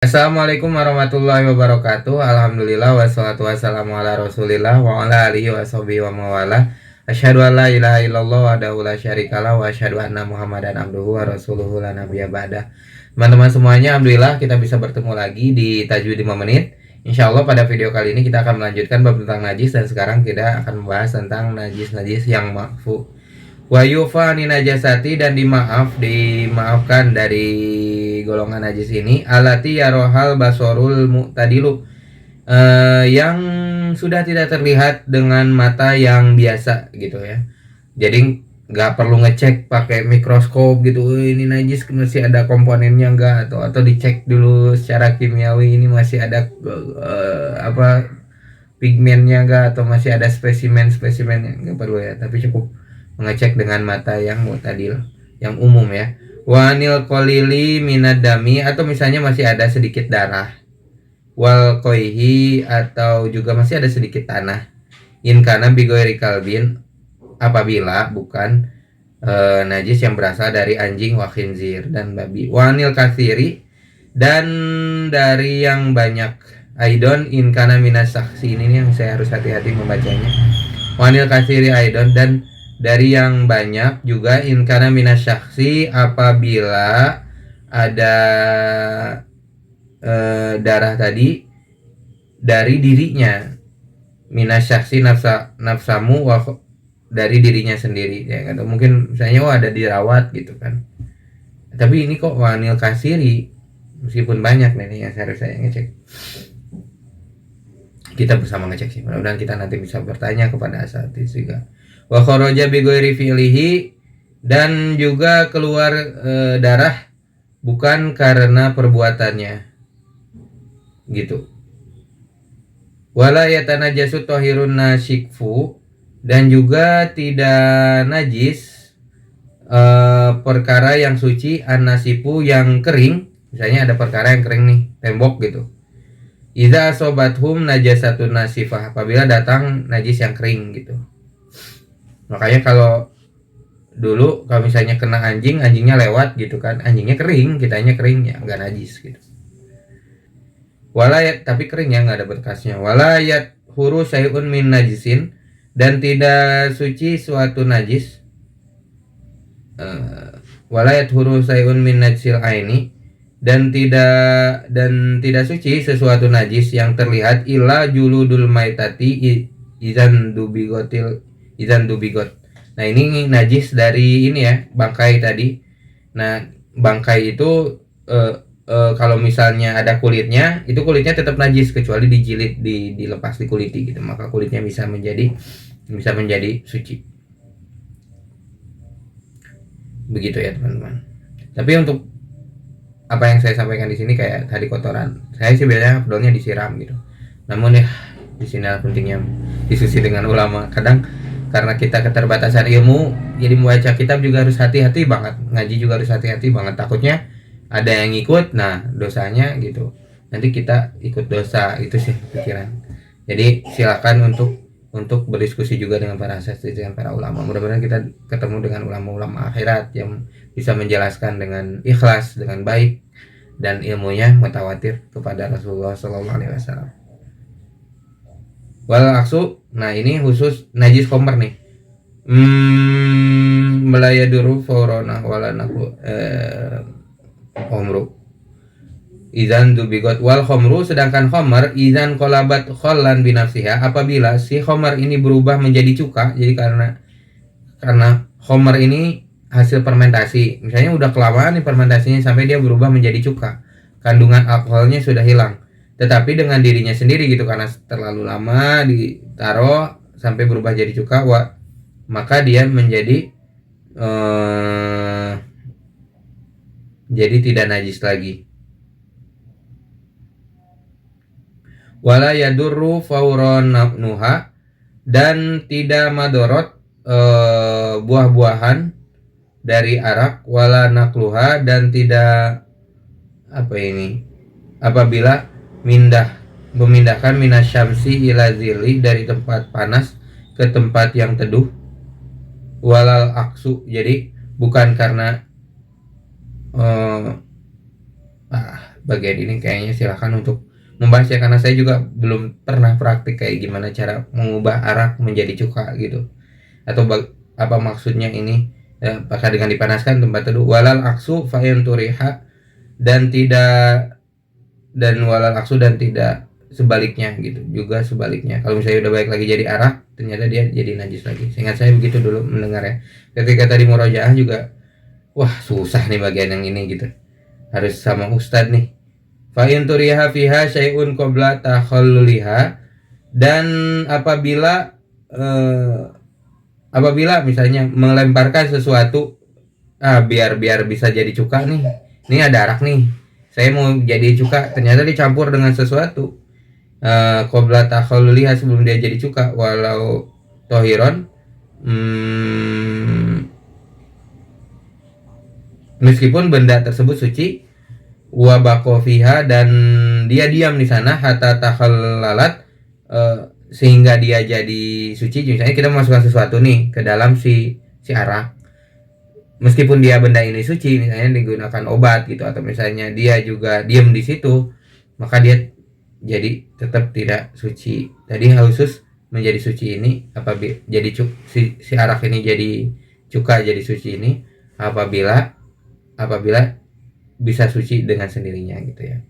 Assalamualaikum warahmatullahi wabarakatuh. Alhamdulillah wassalatu wassalamu ala Rasulillah wa ala alihi washabihi wa mawalah. Asyhadu an la ilaha illallah wahdahu la syarikalah wa asyhadu anna Muhammadan abduhu wa rasuluhu la nabiyya ba'dah. Teman-teman semuanya, alhamdulillah kita bisa bertemu lagi di Tajwid 5 menit. Insya Allah pada video kali ini kita akan melanjutkan bab tentang najis, dan sekarang kita akan membahas tentang najis-najis yang makfu. Wa yufani najasati, dan dimaafkan dari golongan najis ini, alati yarohal basorul mu'tadilu, yang sudah tidak terlihat dengan mata yang biasa gitu ya. Jadi nggak perlu ngecek pakai mikroskop gitu, ini najis masih ada komponennya nggak, atau dicek dulu secara kimiawi ini masih ada pigmennya nggak, atau masih ada spesimennya, nggak perlu ya, tapi cukup mengecek dengan mata yang mu'tadil, yang umum ya. Wanil kolili minadami, atau misalnya masih ada sedikit darah. Wal koihi, atau juga masih ada sedikit tanah. In kana bigoiri kalbin, apabila bukan najis yang berasal dari anjing wa khinzir dan babi. Wanil kathiri, dan dari yang banyak. Aidon in kana minas saksi, ini yang saya harus hati-hati membacanya. Wanil kathiri aidon, dan dari yang banyak juga. In kana minas syaksi, apabila ada darah tadi dari dirinya. Minas syaksi nafsamu dari dirinya sendiri ya, atau mungkin misalnya ada dirawat gitu kan, tapi ini kok wanil kasiri, meskipun banyak nih yang harus saya ngecek. Kita bersama ngecek sih, mudah-mudahan kita nanti bisa bertanya kepada asatidz juga. Wa kharaja bi ghairi fi'lihi, dan juga keluar darah bukan karena perbuatannya gitu. Wala yatanajasu tahirun nasikfu, dan juga tidak najis perkara yang suci, an-nasifu yang kering. Misalnya ada perkara yang kering nih, tembok gitu. Idza sobathum najasatun nasifah, apabila datang najis yang kering gitu. Makanya kalau dulu kalau misalnya kena anjingnya lewat gitu kan, anjingnya kering, kitanya kering, ya enggak najis gitu. Walayat, tapi kering ya, nggak ada bekasnya. Walayat huru syai'un min najisin, dan tidak suci suatu najis. Walayat huru syai'un min najisil aini, dan tidak suci sesuatu najis yang terlihat. Illa juludul maitati izan dubigot. Nah ini najis dari ini ya, bangkai tadi. Nah bangkai itu kalau misalnya ada kulitnya, itu kulitnya tetap najis kecuali dijilid, dilepas, dikuliti gitu, maka kulitnya bisa menjadi suci. Begitu ya teman-teman. Tapi untuk apa yang saya sampaikan di sini kayak tadi kotoran, saya sih biasanya afdolnya disiram gitu. Namun ya di sini pentingnya diskusi dengan ulama. Kadang karena kita keterbatasan ilmu, jadi membaca kitab juga harus hati-hati banget, ngaji juga harus hati-hati banget, takutnya ada yang ikut, nah dosanya gitu, nanti kita ikut dosa, itu sih pikiran. Jadi silakan untuk berdiskusi juga dengan para asatidz, dengan para ulama. Mudah-mudahan kita ketemu dengan ulama-ulama akhirat yang bisa menjelaskan dengan ikhlas, dengan baik, dan ilmunya mutawatir kepada Rasulullah SAW. Wal aksu, nah ini khusus najis khomer nih. Melayaduru faurona walanaku khomru izan dubigot wal khomru, sedangkan khomer izan kolabat kholan binafsiha, apabila si khomer ini berubah menjadi cuka. Jadi karena khomer ini hasil fermentasi, misalnya udah kelamaan nih fermentasinya sampai dia berubah menjadi cuka, kandungan alkoholnya sudah hilang, tetapi dengan dirinya sendiri gitu, karena terlalu lama ditaruh sampai berubah jadi cuka, maka dia menjadi jadi tidak najis lagi. Wala yadurru fauron nuha, dan tidak madorot buah-buahan dari arak. Wala nakluha, dan tidak apabila memindahkan minas syamsi ila zili, dari tempat panas ke tempat yang teduh. Walal aksu, jadi bukan karena bagian ini kayaknya silahkan untuk membahas ya, karena saya juga belum pernah praktik kayak gimana cara mengubah arak menjadi cuka gitu, atau apa maksudnya ini ya, apakah dengan dipanaskan tempat teduh walal aksu fa'in turiha, dan tidak, dan walal aksu dan tidak sebaliknya gitu, juga sebaliknya kalau misalnya udah baik lagi jadi arak ternyata dia jadi najis lagi. Seingat saya begitu dulu mendengar ya, ketika tadi murojaah juga wah susah nih bagian yang ini gitu, harus sama ustadz nih. Fa'in turiha fiha syai'un qabla takhalluliha, dan apabila apabila misalnya melemparkan sesuatu, biar bisa jadi cuka nih, ini ada arak nih, saya mau jadi cuka, ternyata dicampur dengan sesuatu qabla takhalluliha, sebelum dia jadi cuka, walau tohiron, meskipun benda tersebut suci, wabako fiha, dan dia diam di sana hatta takhallalat, sehingga dia jadi suci. Misalnya kita memasukkan sesuatu nih ke dalam si arak, meskipun dia benda ini suci, misalnya digunakan obat gitu, atau misalnya dia juga diam di situ, maka dia jadi tetap tidak suci. Tadi khusus menjadi suci ini apabila jadi si arak ini jadi cuka, jadi suci ini apabila bisa suci dengan sendirinya gitu ya.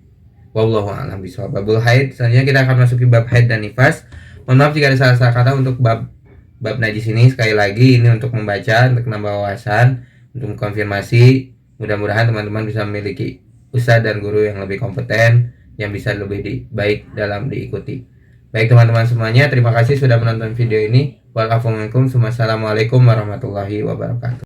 Wallahu a'lam bishawab. Babul haid, selanjutnya kita akan masuki bab haid dan nifas. Mohon maaf jika ada salah-salah kata untuk bab najis ini. Sekali lagi ini untuk membaca, untuk menambah wawasan, untuk mengkonfirmasi. Mudah-mudahan teman-teman bisa memiliki ustadz dan guru yang lebih kompeten, yang bisa lebih baik dalam diikuti. Baik teman-teman semuanya, terima kasih sudah menonton video ini. Wassalamualaikum warahmatullahi wabarakatuh.